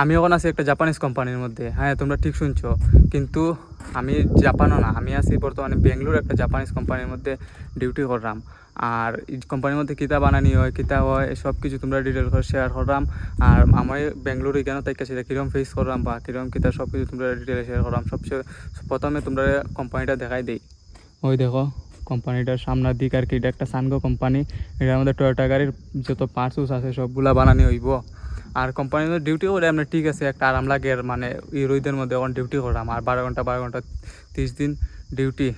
আমি এখন আছি একটা জাপানিজ কোম্পানির মধ্যে। হ্যাঁ, তোমরা ঠিক শুনছো। কিন্তু আমি জাপানও না, আমি আছি বর্তমানে বেঙ্গলোর একটা জাপানিজ কোম্পানির মধ্যে ডিউটি করলাম। আর এই কোম্পানির মধ্যে কিতা বানানি হয়, কিতা হয়, সব কিছু তোমরা ডিটেল করে শেয়ার করলাম। আর আমার বেঙ্গলোরে কেন তাই সেটা কীরকম ফেস করলাম বা কীরকম কিতা সব কিছু তোমরা ডিটেলে শেয়ার করলাম। সবচেয়ে প্রথমে তোমরা কোম্পানিটা দেখাই দেই। ওই দেখো কোম্পানিটার সামনের দিক আর কি, এটা একটা সানগো কোম্পানি। এটার মধ্যে টয়োটা গাড়ির যত পার্টস আছে সবগুলা বানানি হইব। আর কোম্পানির মধ্যে ডিউটি করে আমরা ঠিক আছে, একটা আরাম লাগে। মানে এই রোদের মধ্যে এখন ডিউটি করলাম আর 12 ঘন্টা 30 দিন ডিউটি,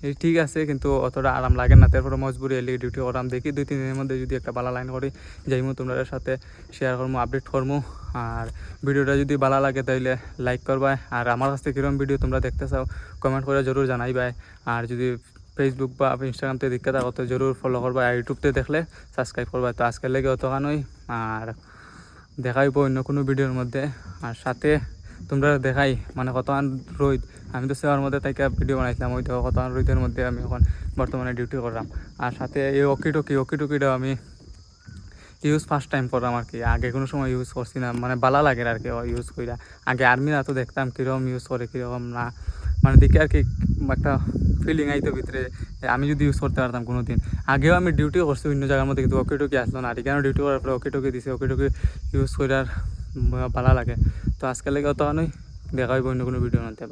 এই ঠিক আছে, কিন্তু অতটা আরাম লাগে না। তারপরে মজবুরি এলে ডিউটি করলাম। দেখি 2-3 দিনের মধ্যে যদি একটা ভালো লাইন করি যাইমু, তোমাদের সাথে শেয়ার করবো, আপডেট করবো। আর ভিডিওটা যদি ভালো লাগে তাইলে লাইক করবা। আর আমার কাছ থেকে কীরকম ভিডিও তোমরা দেখতে চাও কমেন্ট করে জরুর জানাইবাই। আর যদি ফেসবুক বা ইনস্টাগ্রামতে দেখতে থাকো তো জরুর ফলো করবা। আর ইউটিউবতে দেখলে সাবস্ক্রাইব করবা। তো আজকের লেগে অতখানই, আর দেখাইব অন্য কোনো ভিডিওর মধ্যে। আর সাথে তোমরা দেখাই মানে কতক্ষণ রোদ, আমি তো সেবার মধ্যে তাইকে ভিডিও বানাইছিলাম। ওই দেখো কতক্ষণ রোদের মধ্যে আমি এখন বর্তমানে ডিউটি করলাম। আর সাথে এই ওকিটকিটাও আমি ইউজ ফার্স্ট টাইম করলাম আর কি। আগে কোনো সময় ইউজ করছি না, মানে ভালো লাগে আর কি ইউজ কইরা। আগে আর্মিরা তো দেখতাম কীরকম ইউজ করে কীরকম না, মানে দেখে আর কি একটা ফিলিং আইতো ভিতরে, আমি যদি ইউজ করতে পারতাম কোনো দিন। আগেও আমি ডিউটিও করছি অন্য জায়গার মধ্যে, কিন্তু ওকিটকি আসলো না। আর কেন ডিউটি করার পরে ওকিটকি দিছে, ওকিটকি ইউজ করে আর ভালো লাগে। তো আজকের লেগে অতখানই, দেখা হইব অন্য কোনো ভিডিও মধ্যে।